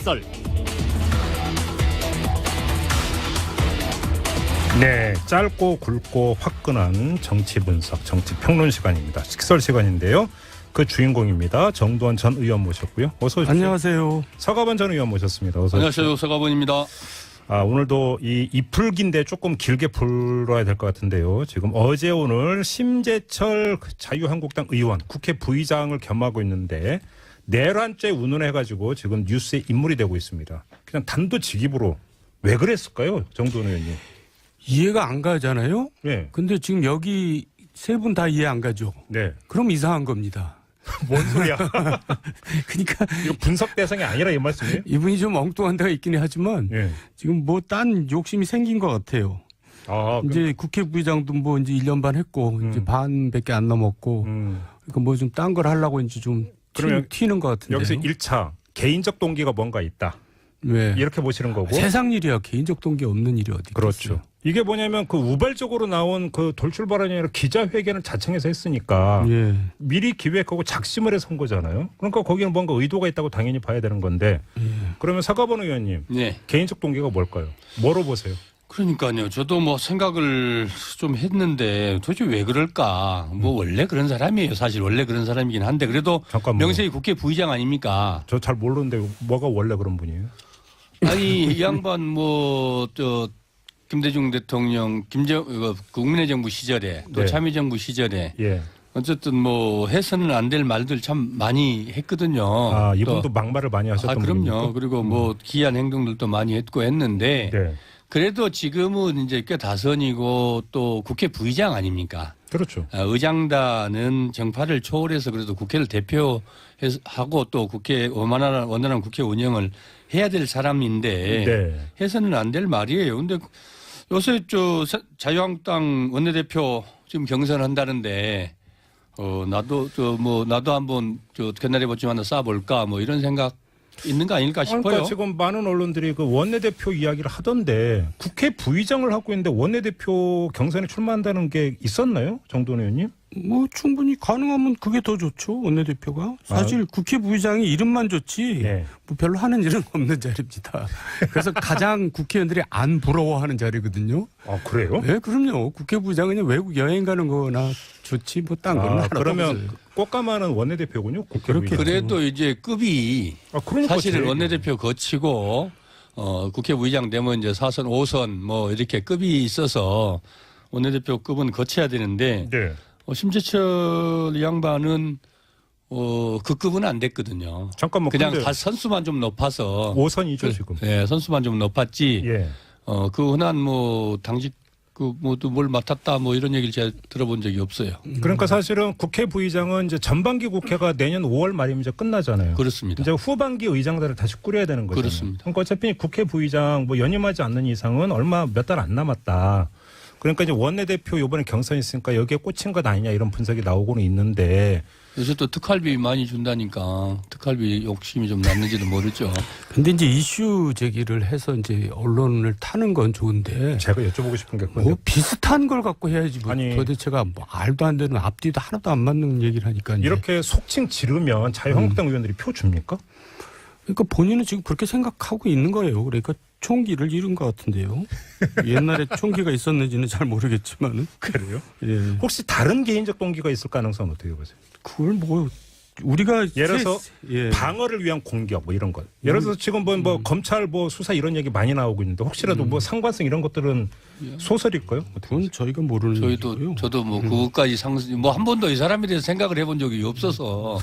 식설. 네, 짧고 굵고 화끈한 정치 분석, 정치 평론 시간입니다. 식설 시간인데요. 그 주인공입니다. 정두원 전 의원 모셨고요. 어서 오십시오. 안녕하세요. 서가번 전 의원 모셨습니다. 어서 오십시오. 안녕하세요. 서가본입니다. 오늘도 이 이풀기인데 조금 길게 풀어야 될 것 같은데요. 지금 어제 오늘 심재철 자유한국당 의원 국회 부의장을 겸하고 있는데 내란죄 운운해가지고 지금 뉴스에 인물이 되고 있습니다. 그냥 단도직입으로 왜 그랬을까요? 정두원 의원님. 이해가 안 가잖아요. 네. 근데 지금 여기 세 분 다 이해 안 가죠. 네. 그럼 이상한 겁니다. 뭔 소리야? 그러니까 이거 분석 대상이 아니라 이 말씀이에요? 이분이 좀 엉뚱한 데가 있긴 하지만 네. 지금 뭐 딴 욕심이 생긴 것 같아요. 이제 국회 부의장도 뭐 이제 1년 반 했고 이제 반밖에 안 넘었고 그러니까 뭐 좀 딴 걸 하려고 이제 좀 그러면 튀는 것 같은데요. 여기서 1차 개인적 동기가 뭔가 있다. 네. 이렇게 보시는 거고. 세상 일이야. 개인적 동기 없는 일이 어디 그렇죠. 있겠어요. 이게 뭐냐면 그 우발적으로 나온 그 돌출 발언이 아니라 기자회견을 자청해서 했으니까 예. 미리 기획하고 작심을 해서 한 거잖아요. 그러니까 거기는 뭔가 의도가 있다고 당연히 봐야 되는 건데 그러면 서가번 의원님 네. 개인적 동기가 뭘까요? 뭐로 보세요? 그러니까요. 저도 뭐 생각을 좀 했는데 도대체 왜 그럴까? 뭐 원래 그런 사람이에요. 사실 원래 그런 사람이긴 한데 그래도 잠깐만요. 명색이 국회 부의장 아닙니까? 저 잘 모르는데 뭐가 원래 그런 분이에요? 아니 이 양반 뭐 저 김대중 대통령 국민의 정부 시절에 또 네. 참여정부 시절에 예. 어쨌든 뭐 해서는 안 될 말들 참 많이 했거든요. 이분도 막말을 많이 하셨던 그럼요. 분입니까? 그리고 뭐 기이한 행동들도 많이 했고 했는데 네. 그래도 지금은 이제 꽤 다선이고 또 국회 부의장 아닙니까? 그렇죠. 의장단은 정파를 초월해서 그래도 국회를 대표하고 또 국회 원활한 국회 운영을 해야 될 사람인데 네. 해서는 안 될 말이에요. 근데 요새 저 자유한국당 원내대표 지금 경선한다는데 나도 한번 견날해 보지 하나 쏴볼까 뭐 이런 생각 있는 거 아닐까 싶어요. 그러니까 지금 많은 언론들이 그 원내대표 이야기를 하던데 국회 부의장을 하고 있는데 원내대표 경선에 출마한다는 게 있었나요? 정도원 의원님? 뭐 충분히 가능하면 그게 더 좋죠. 원내대표가. 사실 국회 부의장이 이름만 좋지 네. 뭐 별로 하는 일은 없는 자리입니다. 그래서 가장 국회의원들이 안 부러워하는 자리거든요. 아 그래요? 네, 그럼요. 국회 부의장은 그냥 외국 여행 가는 거나 좋지 뭐 딴 거는 하나도 그러면 없어요. 꽃가마는 원내대표군요. 국회 그렇게 부의장. 그래도 이제 급이 그러니까 사실은 제일- 원내대표 거치고 국회 부의장 되면 이제 4선, 5선 뭐 이렇게 급이 있어서 원내대표급은 거쳐야 되는데 네. 심재철 양반은 그 급은 안 됐거든요. 잠깐만 그냥 근데 다 선수만 좀 높아서 5선이죠 지금. 네, 선수만 좀 높았지. 예. 그 흔한 뭐 당직 뭘 맡았다 뭐 이런 얘기를 제가 들어본 적이 없어요. 그러니까 사실은 국회 부의장은 이제 전반기 국회가 내년 5월 말이면 이제 끝나잖아요. 그렇습니다. 이제 후반기 의장단을 다시 꾸려야 되는 거잖아요. 그렇습니다. 그러니까 어차피 국회 부의장 뭐 연임하지 않는 이상은 몇 달 안 남았다. 그러니까 이제 원내대표 이번에 경선이 있으니까 여기에 꽂힌 것 아니냐 이런 분석이 나오고는 있는데 요새 또 특활비 많이 준다니까 특활비 욕심이 좀 났는지도 모르죠. 근데 이제 이슈 제기를 해서 이제 언론을 타는 건 좋은데 제가 여쭤보고 싶은 게 그건데 뭐 비슷한 걸 갖고 해야지 뭐 아니. 도대체가 뭐 말도 안 되는 앞뒤도 하나도 안 맞는 얘기를 하니까 이제. 이렇게 속칭 지르면 자유한국당 의원들이 표 줍니까? 그러니까 본인은 지금 그렇게 생각하고 있는 거예요. 그러니까 총기를 잃은 것 같은데요. 옛날에 총기가 있었는지는 잘 모르겠지만은. 그래요? 예. 혹시 다른 개인적 동기가 있을 가능성은 어떻게 보세요? 그걸 뭐 우리가 예를 들어서 예. 방어를 위한 공격 뭐 이런 것. 예를 들어서 지금 뭐 검찰 뭐 수사 이런 얘기 많이 나오고 있는데 혹시라도 뭐 상관성 이런 것들은 소설일까요? 어떻게 그건 저희가 모르는 얘기고요. 저도 뭐 그것까지 뭐 한 번도 이 사람에 대해서 생각을 해본 적이 없어서.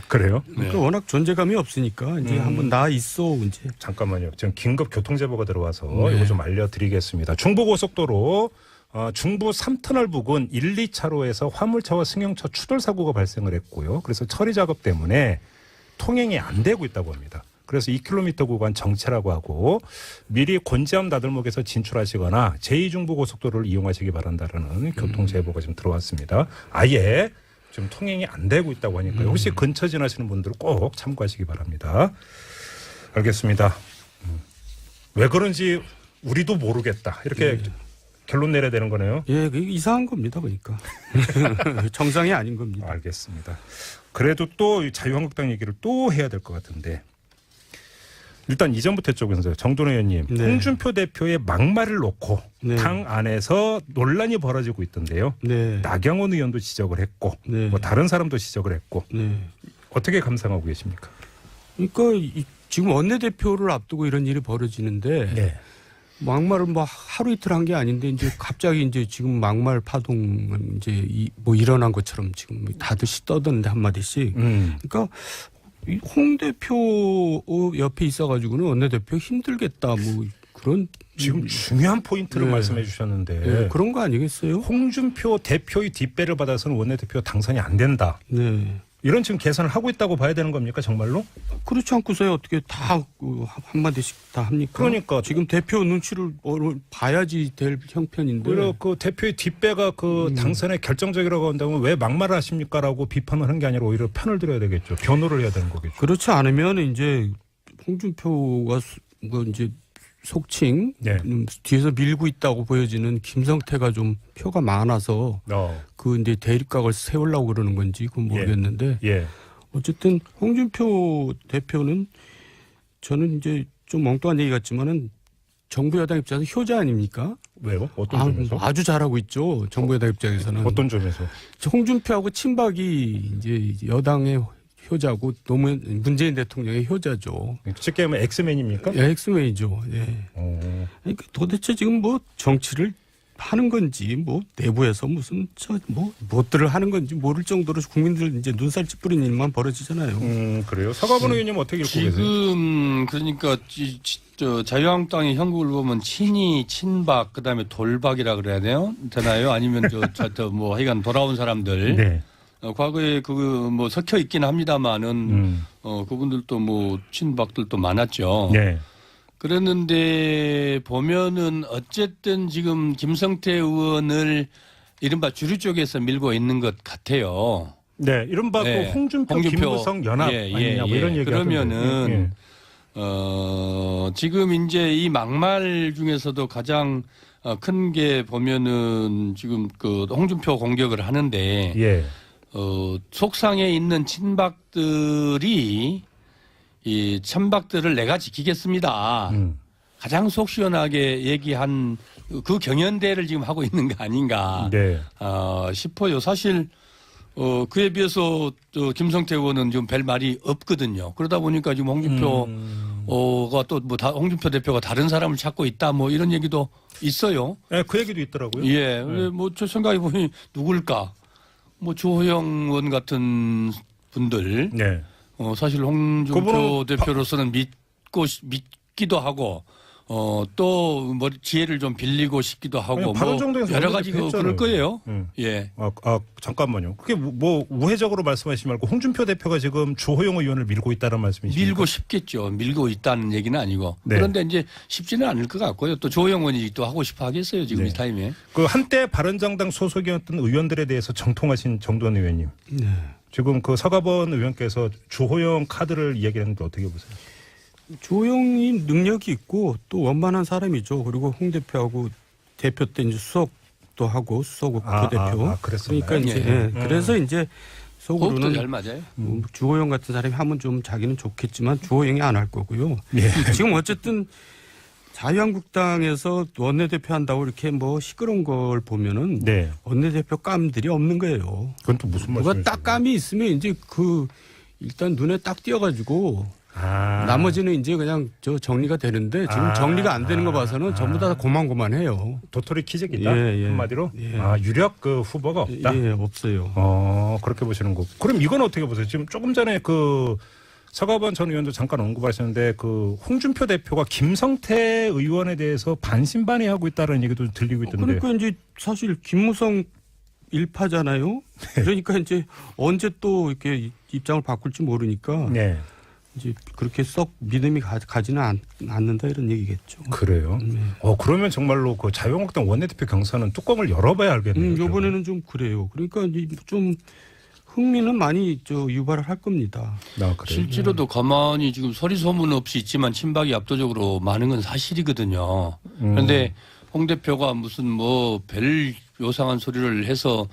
그래요? 그러니까 워낙 존재감이 없으니까 이제 한번 나 있어 이제. 잠깐만요. 지금 긴급 교통 제보가 들어와서 네. 이거 좀 알려드리겠습니다. 중부고속도로 중부 3터널 부근 1, 2차로에서 화물차와 승용차 추돌 사고가 발생을 했고요. 그래서 처리 작업 때문에 통행이 안 되고 있다고 합니다. 그래서 2km 구간 정체라고 하고 미리 곤지암 나들목에서 진출하시거나 제2중부고속도로를 이용하시기 바란다라는 교통 제보가 지금 들어왔습니다. 아예 지금 통행이 안 되고 있다고 하니까요. 혹시 근처 지나시는 분들은 꼭 참고하시기 바랍니다. 알겠습니다. 왜 그런지 우리도 모르겠다. 이렇게 결론 내려야 되는 거네요. 예, 그게 이상한 겁니다, 보니까. 정상이 아닌 겁니다. 알겠습니다. 그래도 또 자유한국당 얘기를 또 해야 될 것 같은데 일단 이전부터 여쭤보면서요. 정돈 의원님, 네. 홍준표 대표의 막말을 놓고 네. 당 안에서 논란이 벌어지고 있던데요. 네. 나경원 의원도 지적을 했고 네. 뭐 다른 사람도 지적을 했고 네. 어떻게 감상하고 계십니까? 그러니까 지금 원내대표를 앞두고 이런 일이 벌어지는데 네. 막말을 뭐 하루 이틀 한 게 아닌데 이제 갑자기 이제 지금 막말 파동 이제 뭐 일어난 것처럼 지금 다들 떠드는데 한 마디씩. 그러니까 홍 대표 옆에 있어가지고는 원내대표 힘들겠다 뭐 그런 지금 중요한 포인트를 네. 말씀해 주셨는데 네, 그런 거 아니겠어요? 홍준표 대표의 뒷배를 받아서는 원내대표 당선이 안 된다. 네. 이런 지금 계산을 하고 있다고 봐야 되는 겁니까 정말로? 그렇지 않고서야 어떻게 다 한마디씩 다 합니까? 그러니까 지금 대표 눈치를 봐야지 될 형편인데. 오히려 그 대표의 뒷배가 그 당선에 결정적이라고 한다면 왜 막말을 하십니까라고 비판을 한 게 아니라 오히려 편을 들어야 되겠죠. 변호를 해야 되는 거겠죠. 그렇지 않으면 이제 홍준표가 뭐 이제 속칭 네. 뒤에서 밀고 있다고 보여지는 김성태가 좀 표가 많아서 그 이제 대립각을 세우려고 그러는 건지 그건 모르겠는데 예. 어쨌든 홍준표 대표는 저는 이제 좀 엉뚱한 얘기 같지만은 정부 여당 입장에서 효자 아닙니까? 왜요? 어떤 점에서? 아주 잘하고 있죠. 정부 여당 입장에서는. 어떤 점에서? 홍준표하고 친박이 이제 여당의 효자고 노무현 문재인 대통령의 효자죠. 쉽게 하면 엑스맨입니까? 예, 엑스맨이죠. 예. 그러니까 도대체 지금 뭐 정치를 하는 건지 뭐 내부에서 무슨 무엇들을 하는 건지 모를 정도로 국민들 이제 눈살 찌푸리는 일만 벌어지잖아요. 그래요. 서가본 의원님 어떻게 읽고 계세요? 지금 그러니까 자유한국당의 형국을 보면 친이, 친박, 그다음에 돌박이라 그래야 되나요? 아니면 뭐 하여간 돌아온 사람들. 네. 과거에 뭐 섞여 있긴 합니다만은 그분들도 뭐 친박들도 많았죠. 네. 그랬는데 보면은 어쨌든 지금 김성태 의원을 이른바 주류 쪽에서 밀고 있는 것 같아요. 네, 이른바 네. 그 홍준표 김무성 연합 아니냐 뭐 이런 얘기 그러면은 지금 이제 이 막말 중에서도 가장 큰 게 보면은 지금 그 홍준표 공격을 하는데 예. 속상해 있는 친박들이 이 친박들을 내가 지키겠습니다. 가장 속 시원하게 얘기한 그 경연대를 지금 하고 있는 거 아닌가 네. 싶어요. 사실 그에 비해서 김성태 의원은 좀 별 말이 없거든요. 그러다 보니까 지금 홍준표가 또 뭐 홍준표 대표가 다른 사람을 찾고 있다 뭐 이런 얘기도 있어요. 네, 그 얘기도 있더라고요. 예, 네. 뭐 저 생각해 보니 누굴까? 뭐 주호영 의원 같은 분들. 네. 사실 홍준표 대표로서는 믿기도 하고 또 뭐 지혜를 좀 빌리고 싶기도 하고 뭐 여러 가지 그럴 거예요. 예. 잠깐만요. 그게 뭐 우회적으로 말씀하시지 말고 홍준표 대표가 지금 주호영 의원을 밀고 있다는 말씀이십니까? 밀고 싶겠죠. 밀고 있다는 얘기는 아니고. 네. 그런데 이제 쉽지는 않을 것 같고요. 또 주호영 의원이 또 하고 싶어 하겠어요. 지금 네. 이 타임에. 그 한때 바른정당 소속이었던 의원들에 대해서 정통하신 정돈 의원님. 네. 지금 그 서가번 의원께서 주호영 카드를 이야기했는데 어떻게 보세요? 주호영이 능력이 있고 또 원만한 사람이죠. 그리고 홍 대표하고 대표 때 이제 수석도 하고 수석 부대표. 그랬었나요? 그러니까 이제 그래서 이제 호흡도 잘 속으로는 맞아요. 주호영 같은 사람이 하면 좀 자기는 좋겠지만 주호영이 안 할 거고요. 예. 지금 어쨌든 자유한국당에서 원내대표 한다고 이렇게 뭐 시끄러운 걸 보면은 네. 원내대표 감들이 없는 거예요. 그건 또 무슨 누가 말씀이세요? 딱 감이 있으면 이제 일단 눈에 딱 띄어가지고 나머지는 이제 그냥 정리가 되는데 지금 정리가 안 되는 거 봐서는 전부 다 고만고만해요. 도토리 키재기다 예. 한마디로. 예. 유력 그 후보가 없다. 예, 없어요. 그렇게 보시는 거고. 그럼 이건 어떻게 보세요? 지금 조금 전에 그 서가번 전 의원도 잠깐 언급하셨는데 그 홍준표 대표가 김성태 의원에 대해서 반신반의하고 있다는 얘기도 들리고 있던데. 그러니까 이제 사실 김무성 일파잖아요. 그러니까 이제 언제 또 이렇게 입장을 바꿀지 모르니까 네. 이제 그렇게 썩 믿음이 가지는 않는다 이런 얘기겠죠. 그래요. 그러면 정말로 그 자유한국당 원내대표 경선은 뚜껑을 열어봐야 알겠네요. 이번에는 좀 그래요. 그러니까 이제 좀 흥미는 많이 유발을 할 겁니다. 그래요? 실제로도 가만히 지금 소리 소문 없이 있지만 친박이 압도적으로 많은 건 사실이거든요. 그런데 홍 대표가 무슨 뭐 별 요상한 소리를 해서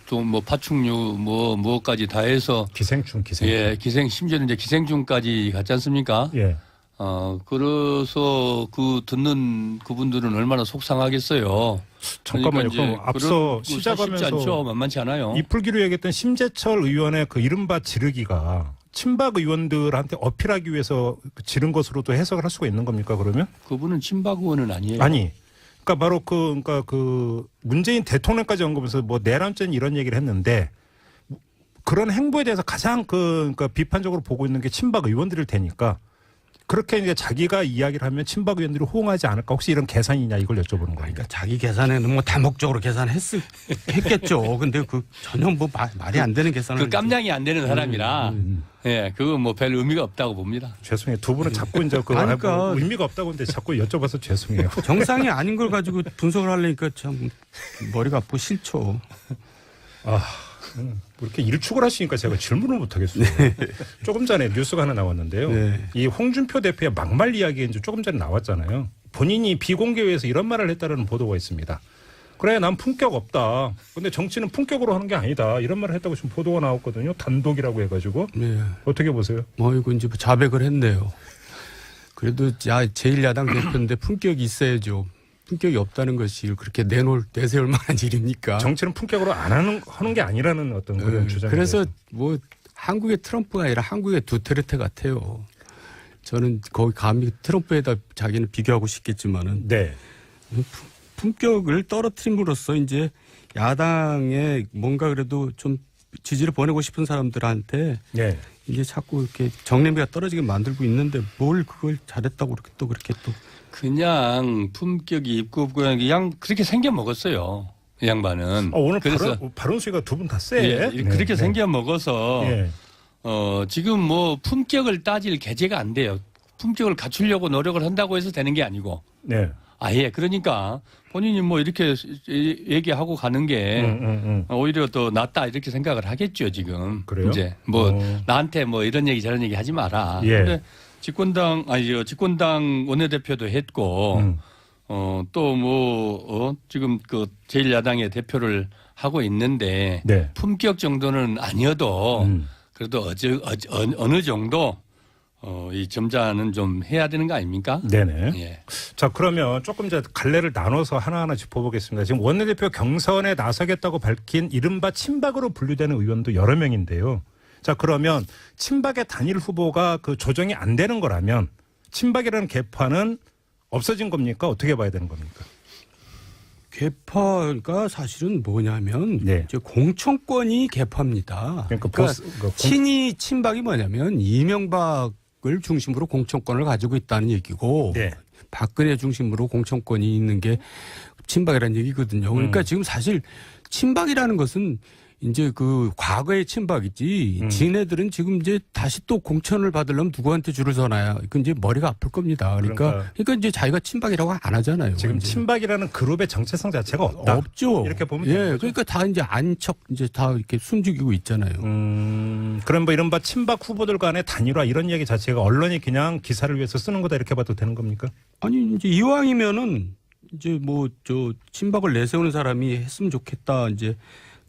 또 뭐 파충류 뭐까지 다 해서 기생충. 예, 심지어는 이제 기생충까지 갔지 않습니까? 예. 그래서 듣는 그분들은 얼마나 속상하겠어요. 잠깐만요. 그러니까 그럼 앞서 쉽지 시작하면서 않죠. 만만치 않아요. 이풀기로 얘기했던 심재철 의원의 그 이른바 지르기가 친박 의원들한테 어필하기 위해서 지른 것으로도 해석을 할 수가 있는 겁니까? 그러면? 그분은 친박 의원은 아니에요. 아니. 그러니까 바로 그 문재인 대통령까지 언급해서 뭐 내란죄는 이런 얘기를 했는데 그런 행보에 대해서 가장 그러니까 비판적으로 보고 있는 게 친박 의원들일 테니까 그렇게 이제 자기가 이야기를 하면 친박 의원들이 호응하지 않을까 혹시 이런 계산이냐 이걸 여쭤보는 거예요. 그러니까 자기 계산에는 뭐 다목적으로 계산했겠죠. 근데 그 전혀 뭐 말이 안 되는 계산을. 그 깜냥이 안 되는 사람이라 예, 그거 뭐 별 의미가 없다고 봅니다. 죄송해요. 두 분은 자꾸 이제 그러니까 의미가 없다고 하는데 자꾸 여쭤봐서 죄송해요. 정상이 아닌 걸 가지고 분석을 하려니까 참 머리가 아프고 싫죠. 이렇게 일축을 하시니까 제가 질문을 못 하겠어요. 조금 전에 뉴스가 하나 나왔는데요. 네. 이 홍준표 대표의 막말 이야기 이제 조금 전에 나왔잖아요. 본인이 비공개회에서 이런 말을 했다는 보도가 있습니다. 그래, 난 품격 없다. 근데 정치는 품격으로 하는 게 아니다. 이런 말을 했다고 지금 보도가 나왔거든요. 단독이라고 해가지고. 네. 어떻게 보세요? 이거 이제 자백을 했네요. 그래도 제1야당 대표인데 품격이 있어야죠. 품격이 없다는 것이 그렇게 내세울 만한 일입니까? 정치는 품격으로 안 하는 게 아니라는 어떤 그런 주장이. 그래서 뭐 한국의 트럼프가 아니라 한국의 두테르테 같아요. 저는 거기 감히 트럼프에다 자기는 비교하고 싶겠지만은 네. 품격을 떨어뜨림으로써 이제 야당에 뭔가 그래도 좀 지지를 보내고 싶은 사람들한테 네. 이게 자꾸 이렇게 정례미가 떨어지게 만들고 있는데 뭘 그걸 잘했다고 그렇게 또 그냥 품격이 있고 그냥 그렇게 생겨 먹었어요. 이 양반은. 오늘 그래서 발언 수위가 두 분 다 세. 예, 그렇게 생겨 먹어서 예. 지금 뭐 품격을 따질 계제가 안 돼요. 품격을 갖추려고 노력을 한다고 해서 되는 게 아니고. 네. 예. 그러니까 본인이 뭐 이렇게 얘기하고 가는 게 오히려 더 낫다 이렇게 생각을 하겠죠, 지금. 그래요? 이제 뭐 나한테 뭐 이런 얘기 저런 얘기 하지 마라. 예. 근데 집권당 원내대표도 했고 또 뭐 지금 그 제1야당의 대표를 하고 있는데 네. 품격 정도는 아니어도 그래도 어느 정도 이 점자는 좀 해야 되는 거 아닙니까? 네네. 예. 자, 그러면 조금 이제 갈래를 나눠서 하나하나 짚어보겠습니다. 지금 원내대표 경선에 나서겠다고 밝힌 이른바 친박으로 분류되는 의원도 여러 명인데요. 자, 그러면 친박의 단일 후보가 그 조정이 안 되는 거라면 친박이라는 계파는 없어진 겁니까? 어떻게 봐야 되는 겁니까? 개파가 사실은 뭐냐면 네. 이제 공천권이 개파입니다. 그러니까 친박이 뭐냐면 이명박을 중심으로 공천권을 가지고 있다는 얘기고 네. 박근혜 중심으로 공천권이 있는 게 친박이라는 얘기거든요. 그러니까 지금 사실 친박이라는 것은 이제 그 과거의 친박이지 지네들은 지금 이제 다시 또 공천을 받으려면 누구한테 줄을 서나야 그 이제 머리가 아플 겁니다. 그러니까 이제 자기가 친박이라고 안 하잖아요. 지금 이제. 친박이라는 그룹의 정체성 자체가 없다. 없죠. 이렇게 보면 되는 거죠. 그러니까 다 이제 안척 이제 다 이렇게 숨죽이고 있잖아요. 그럼 뭐 이른바 친박 후보들 간의 단일화 이런 얘기 자체가 언론이 그냥 기사를 위해서 쓰는 거다 이렇게 봐도 되는 겁니까? 아니 이제 이왕이면은 이제 뭐 저 친박을 내세우는 사람이 했으면 좋겠다 이제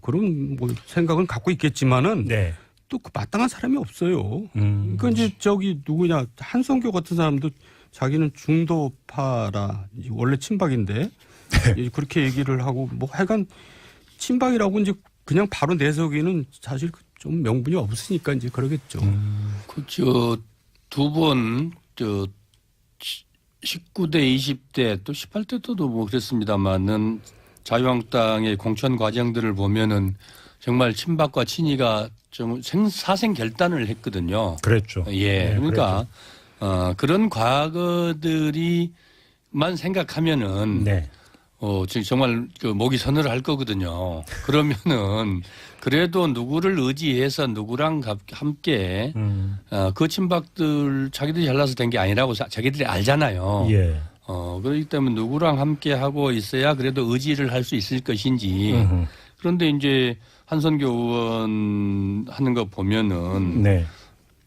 그런 뭐 생각은 갖고 있겠지만은 네. 또 그 마땅한 사람이 없어요. 그러니까 이제 저기 누구냐 한성교 같은 사람도 자기는 중도파라 원래 친박인데 그렇게 얘기를 하고 뭐 하여간 친박이라고 이제 그냥 바로 내세우기는 사실 좀 명분이 없으니까 이제 그러겠죠. 그저 두 번 19대 20대 또 18대 때도 뭐 그랬습니다만은 자유한국당의 공천 과정들을 보면은 정말 친박과 친이가 좀 사생 결단을 했거든요. 그랬죠. 예. 네, 그러니까 그런 과거들이만 생각하면은 네. 지금 정말 그 목이 서늘할 거거든요. 그러면은 그래도 누구를 의지해서 누구랑 함께 그 친박들 자기들이 잘나서 된 게 아니라고 자기들이 알잖아요. 예. 그렇기 때문에 누구랑 함께 하고 있어야 그래도 의지를 할 수 있을 것인지. 그런데 이제 한선교 의원 하는 거 보면은 네.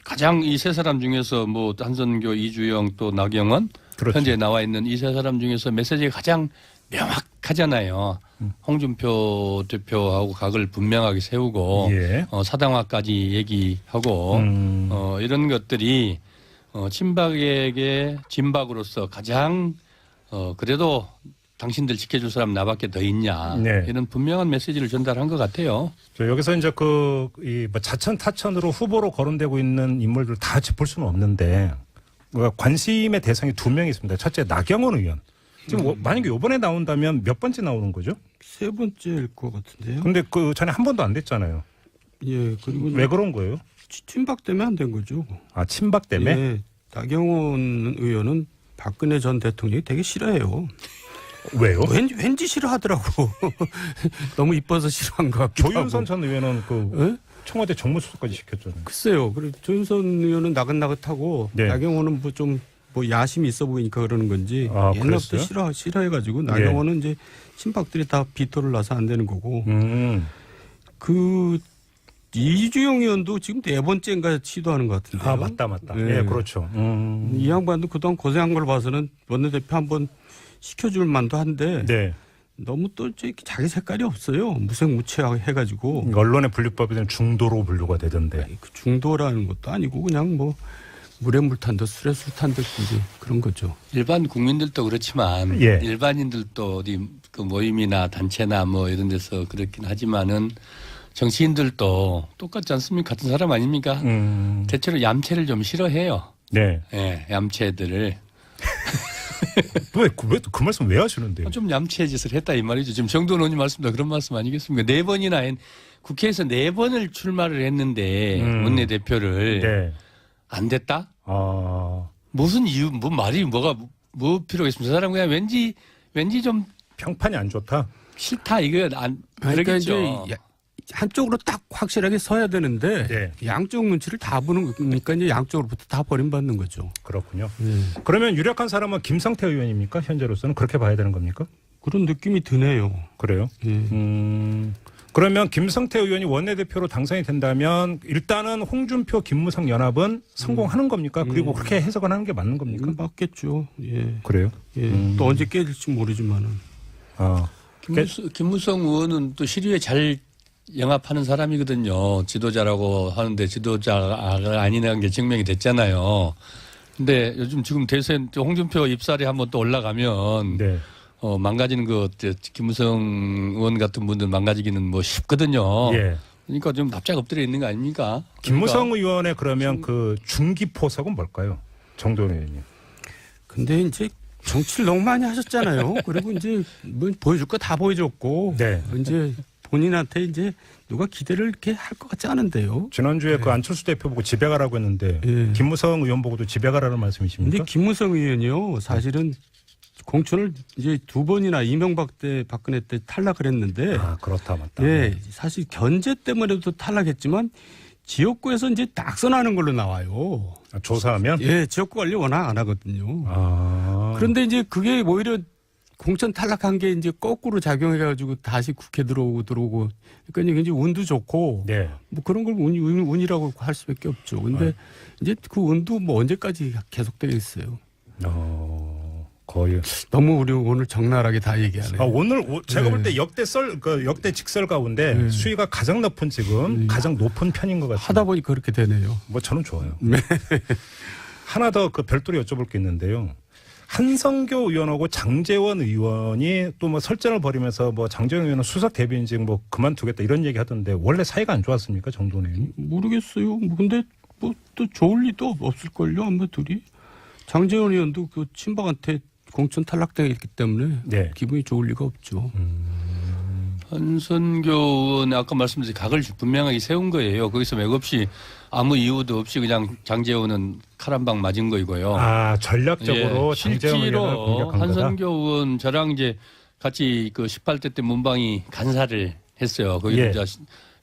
가장 이 세 사람 중에서 뭐 한선교, 이주영 또 나경원 그렇죠. 현재 나와 있는 이 세 사람 중에서 메시지가 가장 명확하잖아요. 홍준표 대표하고 각을 분명하게 세우고 예. 사당화까지 얘기하고 이런 것들이 친박에게 진박으로서 가장 그래도 당신들 지켜줄 사람 나밖에 더 있냐 네. 이런 분명한 메시지를 전달한 것 같아요. 여기서 이제 뭐 자천 타천으로 후보로 거론되고 있는 인물들 다 짚을 수는 없는데 관심의 대상이 2명이 있습니다. 첫째 나경원 의원. 지금 만약에 이번에 나온다면 몇 번째 나오는 거죠? 3번째일 것 같은데요. 근데 그 전에 한 번도 안 됐잖아요. 예, 그리고 왜 그런 거예요? 친박 때문에 안 된 거죠. 아 친박 때문에? 예, 나경원 의원은 박근혜 전 대통령이 되게 싫어해요. 왜요? 왠지 싫어하더라고. 너무 이뻐서 싫어한 것 같기도 하고. 조윤선 전 의원은 예? 청와대 정무수석까지 시켰잖아요. 글쎄요. 그리고 조윤선 의원은 나긋나긋하고 네. 나경원은 좀 야심이 있어 보이니까 그러는 건지 옛날부터 싫어해가지고 나경원은 이제 친박들이 다 비토를 놔서 안 되는 거고 이주영 의원도 지금 4번째인가 시도하는 것 같은데요. 아 맞다. 네. 예, 그렇죠. 이 양반도 그동안 고생한 걸 봐서는 원내대표 한번 시켜줄 만도 한데 네. 너무 또 자기 색깔이 없어요. 무색무취해가지고 언론의 분류법에는 중도로 분류가 되던데. 그 중도라는 것도 아니고 그냥 뭐 물에 물 탄 듯 술에 술 탄 듯 이제 그런 거죠. 일반 국민들도 그렇지만 예. 일반인들도 어디 그 모임이나 단체나 뭐 이런 데서 그렇긴 하지만은 정치인들도 똑같지 않습니까? 같은 사람 아닙니까? 대체로 얌체를 좀 싫어해요. 네. 예, 얌체들을. 왜 그 말씀 왜 하시는데요? 좀 얌체 짓을 했다 이 말이죠. 지금 정돈 의원님 말씀도 그런 말씀 아니겠습니까? 4번이나 국회에서 4번을 출마를 했는데 원내대표를 네. 안 됐다? 아 무슨 이유, 뭐 말이 뭐 필요가 있습니까? 저 사람 그냥 왠지 좀 평판이 안 좋다. 싫다 이거 안 그러니까 그러겠죠. 이제 한쪽으로 딱 확실하게 서야 되는데 네. 양쪽 눈치를 다 보는 거니까 이제 양쪽으로부터 다 버림받는 거죠. 그렇군요. 그러면 유력한 사람은 김성태 의원입니까? 현재로서는 그렇게 봐야 되는 겁니까? 그런 느낌이 드네요. 그래요? 예. 그러면 김성태 의원이 원내대표로 당선이 된다면 일단은 홍준표 김무성 연합은 성공하는 겁니까? 그리고 그렇게 해석을 하는 게 맞는 겁니까? 맞겠죠. 예. 그래요? 예. 또 언제 깨질지 모르지만은. 아, 김무성 의원은 또 시류에 잘 영합하는 사람이거든요. 지도자라고 하는데 지도자가 아니라는 게 증명이 됐잖아요. 근데 요즘 지금 대선 홍준표 입살이 한번 또 올라가면 네. 망가지는 김무성 의원 같은 분들 망가지기는 뭐 쉽거든요. 예. 그러니까 좀 납작 엎드려 있는 거 아닙니까? 김무성 의원의 그러면 그 중기 포석은 뭘까요? 정돈 의원님. 근데 이제 정치를 너무 많이 하셨잖아요. 그리고 이제 뭐 보여줄 거 다 보여줬고. 네. 이제 본인한테 이제 누가 기대를 이렇게 할 것 같지 않은데요. 지난주에 그 안철수 대표 보고 집에 가라고 했는데 예. 김무성 의원 보고도 집에 가라는 말씀이십니까? 근데 김무성 의원이요. 사실은 공천을 이제 2번이나 이명박 때 박근혜 때 탈락을 했는데 아, 그렇다 맞다. 예, 사실 견제 때문에도 탈락했지만 지역구에서 이제 낙선하는 걸로 나와요. 아, 조사하면? 예, 지역구 관리 워낙 안 하거든요. 아. 그런데 이제 그게 오히려 공천 탈락한 게 이제 거꾸로 작용해가지고 다시 국회 들어오고 그러니까 이제 운도 좋고 네. 뭐 그런 걸 운이라고 할 수밖에 없죠. 근데 이제 그 운도 뭐 언제까지 계속되겠어요. 거의. 너무 우리 오늘 적나라하게 다 얘기하네요. 아, 오늘 제가 볼 때 역대 직설 가운데 수위가 가장 높은 지금 가장 높은 편인 것 같습니다. 하다 보니 그렇게 되네요. 뭐 저는 좋아요. 네. 하나 더 그 별도로 여쭤볼 게 있는데요. 한성교 의원하고 장제원 의원이 또 뭐 설전을 벌이면서 뭐 장제원 의원은 수석 대변인직 뭐 그만두겠다 이런 얘기 하던데 원래 사이가 안 좋았습니까? 정돈 의원이? 모르겠어요. 뭐 근데 뭐 또 좋을 리도 없을걸요. 아마 둘이. 장제원 의원도 그 친박한테 공천 탈락되기 때문에 네. 기분이 좋을 리가 없죠. 한선교 의원 아까 말씀드린 각을 분명하게 세운 거예요. 거기서 맥없이 아무 이유도 없이 그냥 장제원은 칼 한 방 맞은 거이고요. 아, 전략적으로 예, 장제원 의원을 실제로 공격한 거다. 한선교 의원 저랑 이제 같이 그 18대 때 문방위 간사를 했어요. 거기 예. 이제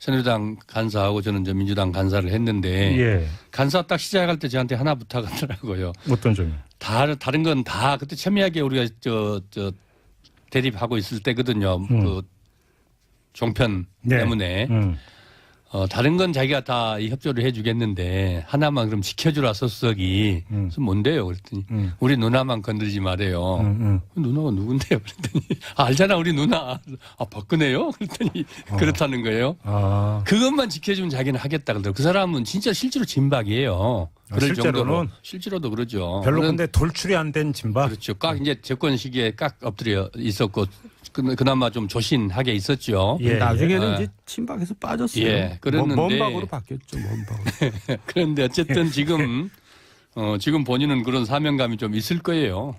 새누리당 간사하고 저는 이제 민주당 간사를 했는데 예. 간사 딱 시작할 때 저한테 하나 부탁하더라고요. 어떤 점이? 다른 건 다 그때 첨예하게 우리가 저 대립하고 있을 때거든요. 그 종편 네. 때문에 다른 건 자기가 다 이 협조를 해주겠는데 하나만 그럼 지켜주라 소속이 그래서 뭔데요? 그랬더니 우리 누나만 건들지 말아요. 누나가 누군데요? 그랬더니 알잖아 우리 누나. 박근혜요? 그랬더니 그렇다는 거예요. 그것만 지켜주면 자기는 하겠다 그러더라고요. 그 사람은 진짜 실제로 진박이에요. 그럴 실제로는? 정도로. 실제로도 그러죠. 별로 근데 돌출이 안 된 진박. 그렇죠. 깍 이제 정권 시기에 깍 엎드려 있었고 그나마 좀 조신하게 있었죠. 예, 나중에는 예. 이제 친박에서 빠졌어요. 예, 그랬는데 먼박으로 바뀌었죠. 먼박으로. 그런데 어쨌든 지금 지금 본인은 그런 사명감이 좀 있을 거예요.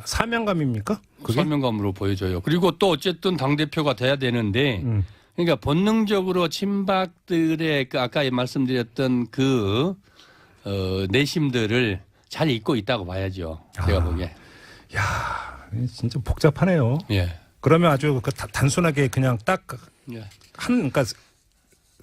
사명감입니까? 그게? 사명감으로 보여져요. 그리고 또 어쨌든 당 대표가 돼야 되는데, 그러니까 본능적으로 친박들의 그 아까 말씀드렸던 그 내심들을 잘 잊고 있다고 봐야죠. 제가 보기에. 야, 진짜 복잡하네요. 예. 그러면 아주 단순하게 그냥 딱 예. 그러니까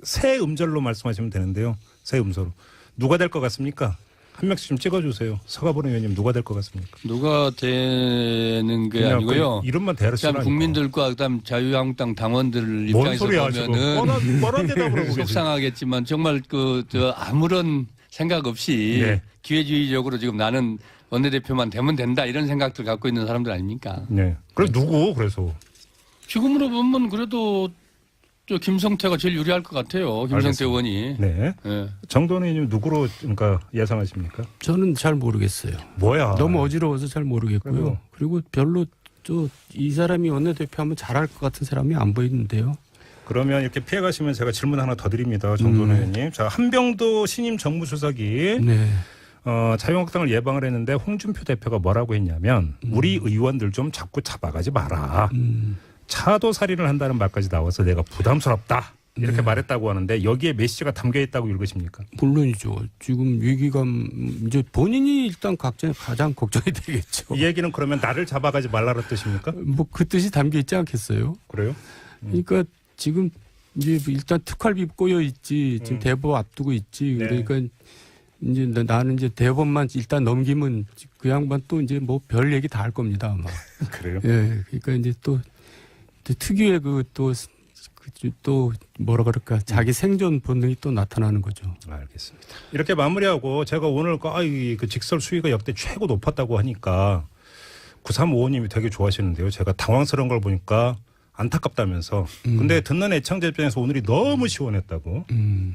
새 음절로 말씀하시면 되는데요. 새 음소로 누가 될 것 같습니까? 한 명씩 좀 찍어주세요. 서가본 의원님 누가 될 것 같습니까? 누가 되는 게 그냥 아니고요. 그 이름만 대하시라니까. 그냥 국민들과 그다음 자유한국당 당원들 뭔 입장에서 소리야 지금? 보면은 뻔한 대답을 하고 계세요. 속상하겠지만 정말 저 아무런 생각 없이 네. 기회주의적으로 지금 나는 원내대표만 되면 된다 이런 생각들 갖고 있는 사람들 아닙니까? 네. 그럼 누구? 그래서 지금으로 보면 그래도 저 김성태가 제일 유리할 것 같아요. 김성태 알겠습니다. 의원이. 네. 예. 정돈 의원님 누구로 그러니까 예상하십니까? 저는 잘 모르겠어요. 뭐야? 너무 어지러워서 잘 모르겠고요. 그리고 별로 이 사람이 원내대표하면 잘할 것 같은 사람이 안 보이는데요. 그러면 이렇게 피해가시면 제가 질문 하나 더 드립니다. 정돈 의원님. 자, 한병도 신임 정무수석이 네. 자유한국당을 예방을 했는데 홍준표 대표가 뭐라고 했냐면 우리 의원들 좀 자꾸 잡아가지 마라. 차도살인을 한다는 말까지 나와서 내가 부담스럽다. 이렇게 말했다고 하는데 여기에 메시지가 담겨 있다고 읽으십니까? 물론이죠. 지금 위기감 이제 본인이 일단 가장 걱정이 되겠죠. 이 얘기는 그러면 나를 잡아가지 말라는 뜻입니까? 뭐 그 뜻이 담겨 있지 않겠어요? 그래요? 그러니까 지금 이제 일단 특활비 꼬여 있지 지금 대법 앞두고 있지. 네. 그러니까 이제 나는 이제 대법만 일단 넘기면 그 양반 또 이제 뭐 별 얘기 다 할 겁니다 아마. 그래요? 예, 그러니까 이제 또 특유의 또 뭐라 그럴까 자기 생존 본능이 또 나타나는 거죠. 알겠습니다. 이렇게 마무리하고 제가 오늘 그 직설 수위가 역대 최고 높았다고 하니까 9355님이 되게 좋아하시는데요. 제가 당황스러운 걸 보니까 안타깝다면서. 근데 듣는 애청자 입장에서 오늘이 너무 시원했다고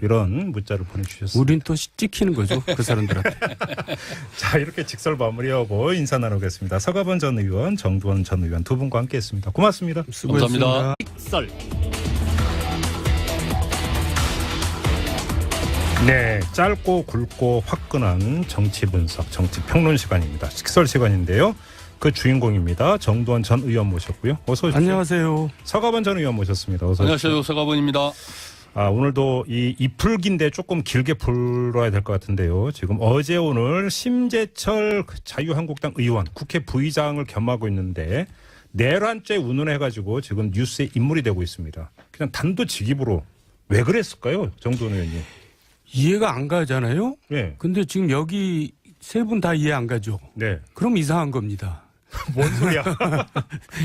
이런 문자를 보내주셨습니다. 우린 또 찍히는 거죠 그 사람들한테. 자, 이렇게 직설 마무리하고 인사 나누겠습니다. 서가본 전 의원, 정두원 전 의원 두 분과 함께했습니다. 고맙습니다. 수고했습니다. 감사합니다. 직설. 네, 짧고 굵고 화끈한 정치 분석, 정치 평론 시간입니다. 직설 시간인데요. 그 주인공입니다. 정두원 전 의원 모셨고요. 어서 오십시오. 안녕하세요. 서가본 전 의원 모셨습니다. 어서 오십시오. 안녕하세요. 서가본입니다. 오늘도 이 풀기인데 조금 길게 풀어야 될 것 같은데요. 지금 어제 오늘 심재철 자유한국당 의원 국회 부의장을 겸하고 있는데 내란죄 운운해가지고 지금 뉴스에 인물이 되고 있습니다. 그냥 단도직입으로 왜 그랬을까요? 정두원 의원님. 이해가 안 가잖아요. 네. 근데 지금 여기 세 분 다 이해 안 가죠. 네. 그럼 이상한 겁니다. 뭔 소리야.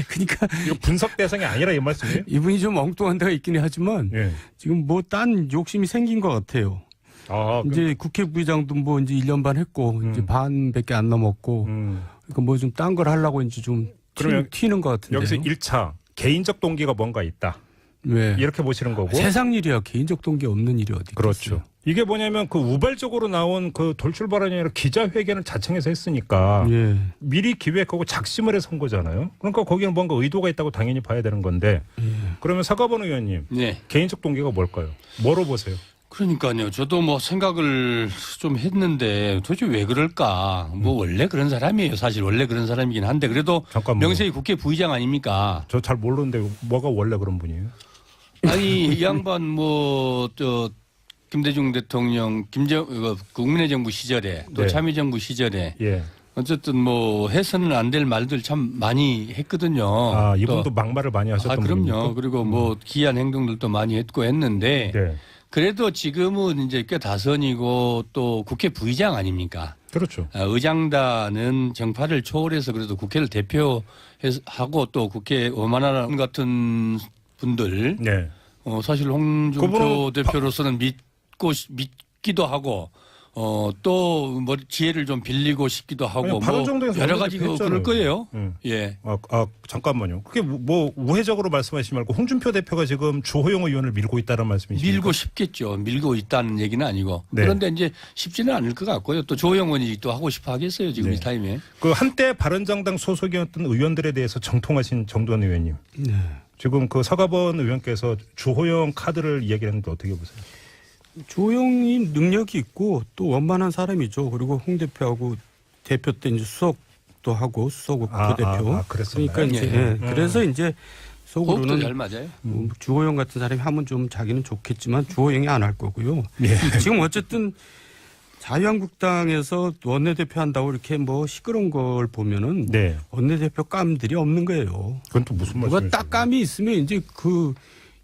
그러니까 이거 분석 대상이 아니라 이 말씀이에요? 이분이 좀 엉뚱한 데가 있긴 하지만 네. 지금 뭐 딴 욕심이 생긴 것 같아요. 이제 국회 부의장도 뭐 이제 1년 반 했고 이제 반밖에 안 넘었고 그러니까 뭐 좀 딴 걸 하려고 이제 좀 그러면 튀는 것 같은데요. 여기서 1차 개인적 동기가 뭔가 있다. 네. 이렇게 보시는 거고. 세상 일이야. 개인적 동기 없는 일이 어디 그렇죠. 있겠어요. 이게 뭐냐면 그 우발적으로 나온 그 돌출 발언이 아니라 기자회견을 자청해서 했으니까 예. 미리 기획하고 작심을 해서 한 거잖아요. 그러니까 거기는 뭔가 의도가 있다고 당연히 봐야 되는 건데 그러면 서가본 의원님 네. 개인적 동기가 뭘까요? 뭐로 보세요? 그러니까요. 저도 뭐 생각을 좀 했는데 도대체 왜 그럴까? 뭐 원래 그런 사람이에요. 사실 원래 그런 사람이긴 한데 그래도 잠깐만요. 명색이 국회 부의장 아닙니까? 저 잘 모르는데 뭐가 원래 그런 분이에요? 아니 이 양반 김대중 대통령 국민의 정부 시절에 또 네. 참여정부 시절에 예. 어쨌든 뭐 해서는 안 될 말들 참 많이 했거든요. 이분도 막말을 많이 하셨던 그럼요. 분입니까? 그리고 뭐 기이한 행동들도 많이 했고 했는데 네. 그래도 지금은 이제 꽤 다선이고 또 국회 부의장 아닙니까? 그렇죠. 의장단은 정파를 초월해서 그래도 국회를 대표하고 또 국회 원만한 같은 분들 네. 사실 홍준표 그분은 대표로서는 믿기도 하고 또 뭐 지혜를 좀 빌리고 싶기도 하고 아니, 바른정당에서 여러 가지 했잖아요. 그럴 거예요. 응. 예. 잠깐만요. 그게 뭐 우회적으로 말씀하시지 말고 홍준표 대표가 지금 주호영 의원을 밀고 있다는 말씀이십니까? 밀고 싶겠죠. 밀고 있다는 얘기는 아니고. 네. 그런데 이제 쉽지는 않을 것 같고요. 또 조영 의원이 또 하고 싶어 하겠어요. 지금 네. 이 타임에. 그 한때 바른정당 소속이었던 의원들에 대해서 정통하신 정두환 의원님. 네. 지금 그 서가번 의원께서 주호영 카드를 이야기했는데 어떻게 보세요? 조영이 능력이 있고 또 원만한 사람이죠. 그리고 홍 대표하고 대표 때 이제 수석도 하고 수석 부대표. 그랬었나요? 그러니까 이제 예. 그래서 이제 호흡도 잘 속으로는 맞아요. 주호영 같은 사람이 하면 좀 자기는 좋겠지만 주호영이 안 할 거고요. 예. 지금 어쨌든 자유한국당에서 원내대표 한다고 이렇게 뭐 시끄러운 걸 보면은 네. 원내대표 감들이 없는 거예요. 그건 또 무슨 누가 말씀이세요? 딱 감이 있으면 이제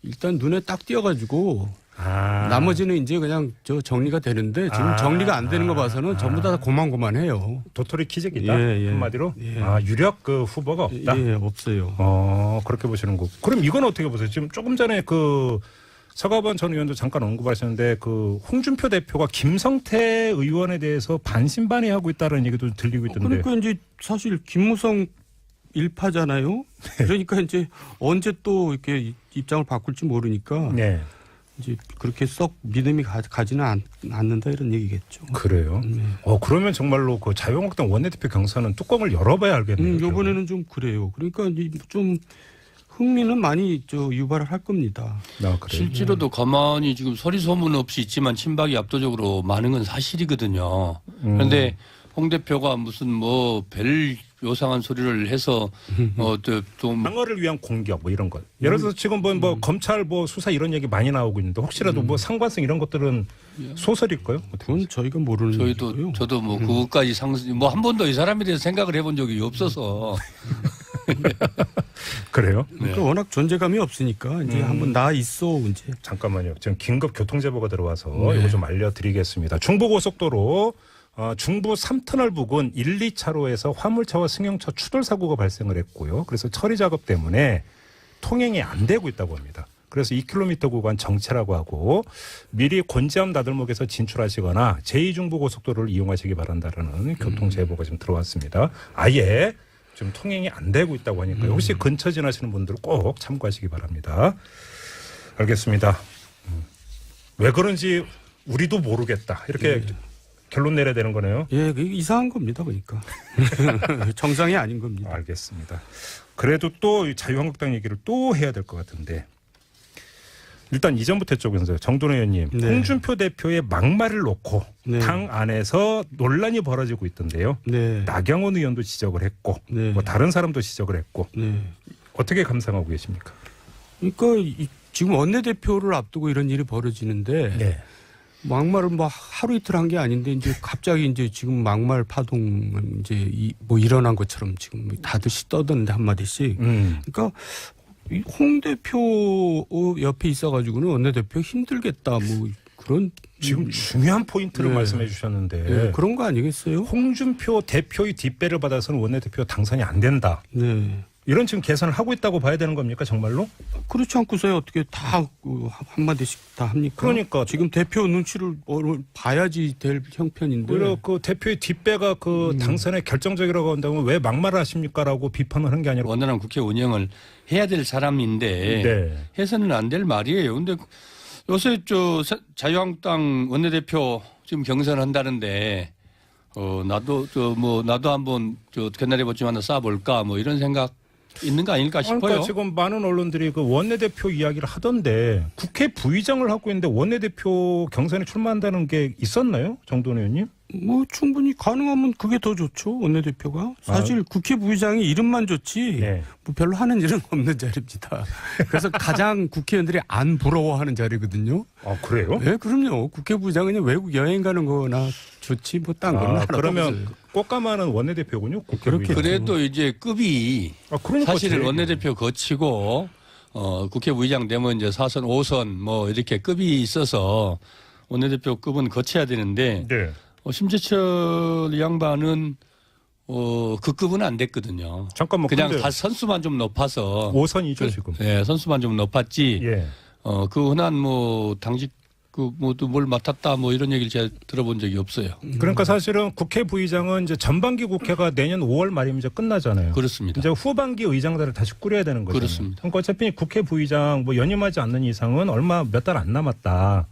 일단 눈에 딱 띄어가지고 나머지는 이제 그냥 정리가 되는데 지금 정리가 안 되는 거 봐서는 전부 다 고만고만해요. 도토리 키재기다 예. 한마디로 예. 유력 그 후보가 없다. 예, 없어요. 그렇게 보시는 거고. 그럼 이건 어떻게 보세요? 지금 조금 전에 그 서가번 전 의원도 잠깐 언급하셨는데 그 홍준표 대표가 김성태 의원에 대해서 반신반의하고 있다는 얘기도 들리고 있던데. 그러니까 이제 사실 김무성 일파잖아요. 그러니까 이제 언제 또 이렇게 입장을 바꿀지 모르니까 네. 이제 그렇게 썩 믿음이 가지는 않는다 이런 얘기겠죠. 그래요. 네. 그러면 정말로 그 자유한국당 원내대표 경선은 뚜껑을 열어봐야 알겠네요. 이번에는 좀 그래요. 그러니까 이제 좀 흥미는 많이 유발을 할 겁니다. 그래요. 실제로도 가만히 지금 소리 소문 없이 있지만 친박이 압도적으로 많은 건 사실이거든요. 그런데 홍 대표가 무슨 뭐 별 요상한 소리를 해서 좀 방어를 위한 공격 뭐 이런 것. 예를 들어서 지금 뭐 검찰 뭐 수사 이런 얘기 많이 나오고 있는데 혹시라도 뭐 상관성 이런 것들은 소설일까요? 그건 저희가 모르는 얘기고요. 저도 뭐 그것까지 뭐 한 번도 이 사람에 대해서 생각을 해본 적이 없어서 그래요? 그러니까 워낙 존재감이 없으니까 이제 한번 나 있어 이제. 잠깐만요. 지금 긴급 교통 제보가 들어와서 이거 좀 알려드리겠습니다. 중부고속도로 중부 3터널 부근 1, 2차로에서 화물차와 승용차 추돌 사고가 발생을 했고요. 그래서 처리 작업 때문에 통행이 안 되고 있다고 합니다. 그래서 2km 구간 정체라고 하고 미리 곤지암 나들목에서 진출하시거나 제2중부고속도로를 이용하시기 바란다라는 교통 제보가 지금 들어왔습니다. 아예 좀 통행이 안 되고 있다고 하니까요. 혹시 근처 지나시는 분들 꼭 참고하시기 바랍니다. 알겠습니다. 왜 그런지 우리도 모르겠다. 이렇게 결론 내려야 되는 거네요. 예, 그게 이상한 겁니다, 그러니까. 정상이 아닌 겁니다. 알겠습니다. 그래도 또 자유한국당 얘기를 또 해야 될 것 같은데 일단 이전부터 여쭤보세요. 정돈호 의원님. 네. 홍준표 대표의 막말을 놓고 네. 당 안에서 논란이 벌어지고 있던데요. 네. 나경원 의원도 지적을 했고 네. 뭐 다른 사람도 지적을 했고 네. 어떻게 감상하고 계십니까? 그러니까 지금 원내대표를 앞두고 이런 일이 벌어지는데 네. 막말을 뭐 하루 이틀 한 게 아닌데 이제 갑자기 이제 지금 막말 파동은 이제 뭐 일어난 것처럼 지금 다들 떠드는데 한마디씩. 그러니까 홍 대표 옆에 있어가지고는 원내대표 힘들겠다 뭐 그런 지금 중요한 포인트를 네. 말씀해 주셨는데 네, 그런 거 아니겠어요? 홍준표 대표의 뒷배를 받아서는 원내대표 당선이 안 된다. 네. 이런 지금 계산을 하고 있다고 봐야 되는 겁니까 정말로? 그렇지 않고서야 어떻게 다 한마디씩 다 합니까? 그러니까. 지금 대표 눈치를 봐야지 될 형편인데. 오히려 그 대표의 뒷배가 그 당선에 결정적이라고 한다면 왜 막말을 하십니까라고 비판을 한 게 아니라 원활한 국회 운영을 해야 될 사람인데 네. 해서는 안 될 말이에요. 근데 요새 자유한국당 원내대표 지금 경선한다는데 나도 한번 견날해 보지 하나 쏴볼까 뭐 이런 생각 있는 거 아닐까 싶어요. 그러니까 지금 많은 언론들이 그 원내대표 이야기를 하던데 국회 부의장을 하고 있는데 원내대표 경선에 출마한다는 게 있었나요? 정돈 의원님? 뭐 충분히 가능하면 그게 더 좋죠. 원내대표가. 사실 국회 부의장이 이름만 좋지 네. 뭐 별로 하는 일은 없는 자리입니다. 그래서 가장 국회의원들이 안 부러워하는 자리거든요. 아 그래요? 네, 그럼요. 국회 부의장은 그냥 외국 여행 가는 거나 좋지 뭐 딴 거는 하나도 그러면 없어요. 꽃가마는 원내대표군요. 국회 그렇게 부의장. 그래도 이제 급이 그러니까 사실은 제 원내대표 거치고 국회 부의장 되면 이제 4선, 5선 뭐 이렇게 급이 있어서 원내대표급은 거쳐야 되는데 네. 심재철 양반은 그 급은 안 됐거든요. 잠깐만 그냥 근데 다 선수만 좀 높아서 5선이죠 지금. 예, 선수만 좀 높았지. 예. 그 흔한 뭐 당직 뭐또 뭘 맡았다 뭐 이런 얘기를 제가 들어본 적이 없어요. 그러니까 사실은 국회 부의장은 이제 전반기 국회가 내년 5월 말이면 이제 끝나잖아요. 그렇습니다. 이제 후반기 의장단을 다시 꾸려야 되는 거잖아요. 그렇습니다. 그러니까 어차피 국회 부의장 뭐 연임하지 않는 이상은 얼마 몇 달 안 남았다.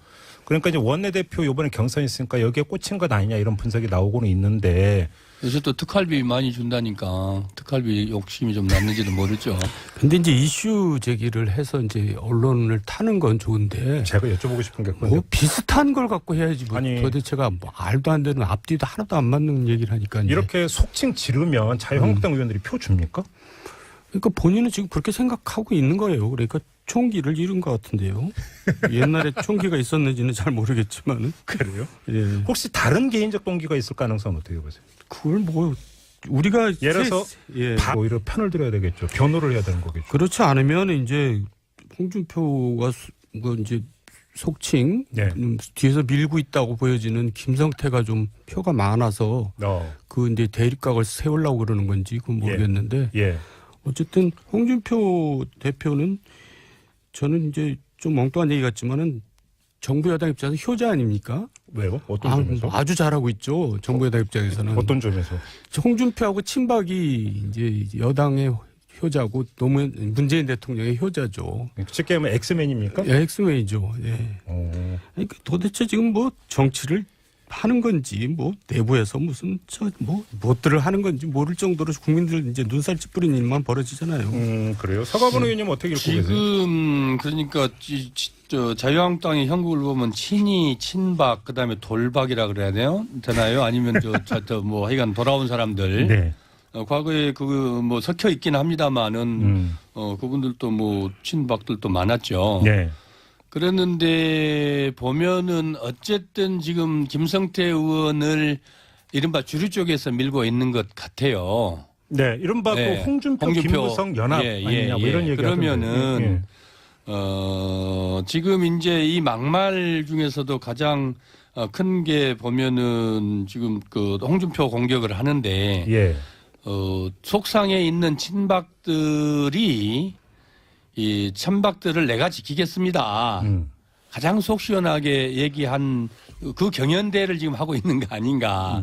그러니까 이제 원내대표 이번에 경선이 있으니까 여기에 꽂힌 것 아니냐 이런 분석이 나오고는 있는데 요새 또 특활비 많이 준다니까 특활비 욕심이 좀 났는지도 모르죠. 근데 이제 이슈 제기를 해서 이제 언론을 타는 건 좋은데 제가 여쭤보고 싶은 게 뭐 비슷한 걸 갖고 해야지 뭐 아니, 도대체가 뭐 말도 안 되는 앞뒤도 하나도 안 맞는 얘기를 하니까 이제. 이렇게 속칭 지르면 자유한국당 의원들이 표 줍니까? 그러니까 본인은 지금 그렇게 생각하고 있는 거예요. 그러니까 총기를 잃은 것 같은데요. 옛날에 총기가 있었는지는 잘 모르겠지만은. 그래요? 예. 혹시 다른 개인적 동기가 있을 가능성은 어떻게 보세요? 그걸 뭐 우리가 예를 들어서 예. 오히려 편을 들어야 되겠죠. 변호를 해야 되는 거겠죠. 그렇지 않으면 이제 홍준표가 뭐 이제 속칭 네. 뒤에서 밀고 있다고 보여지는 김성태가 좀 표가 많아서 그 이제 대립각을 세우려고 그러는 건지 그건 모르겠는데 예. 어쨌든 홍준표 대표는 저는 이제 좀 엉뚱한 얘기 같지만은 정부 여당 입장에서 효자 아닙니까? 왜요? 어떤 점에서? 아주 잘하고 있죠. 정부 여당 입장에서는. 어떤 점에서? 홍준표하고 친박이 이제 여당의 효자고 노무현 문재인 대통령의 효자죠. 쉽게 하면 엑스맨입니까? 예, 엑스맨이죠. 예. 그러니까 도대체 지금 뭐 정치를 하는 건지 뭐 내부에서 무슨 뭐 무엇들을 하는 건지 모를 정도로 국민들 이제 눈살 찌푸리는 일만 벌어지잖아요. 그래요. 서가본 의원님 어떻게 읽고 계세요? 지금 그러니까 자유한국당의 형국을 보면 친이, 친박, 그다음에 돌박이라 그래야 되나요? 아니면 뭐 하여간 돌아온 사람들. 네. 과거에 뭐 섞여 있긴 합니다만은 그분들도 뭐 친박들도 많았죠. 네. 그랬는데 보면은 어쨌든 지금 김성태 의원을 이른바 주류 쪽에서 밀고 있는 것 같아요. 네, 이른바 네. 그 홍준표, 김무성 연합 아니냐 뭐 이런 얘기 그러면은 지금 이제 이 막말 중에서도 가장 큰 게 보면은 지금 그 홍준표 공격을 하는데 예. 속상해 있는 친박들이 이 친박들을 내가 지키겠습니다. 가장 속 시원하게 얘기한 그 경연대를 지금 하고 있는 거 아닌가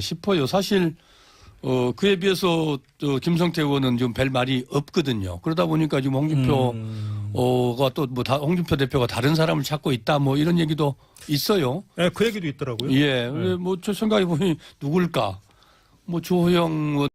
싶어요. 사실 그에 비해서 김성태 의원은 지금 별 말이 없거든요. 그러다 보니까 지금 홍준표가 또 뭐 홍준표 대표가 다른 사람을 찾고 있다 뭐 이런 얘기도 있어요. 네, 그 얘기도 있더라고요. 예, 뭐 저 생각해 보니 누굴까? 뭐 주호영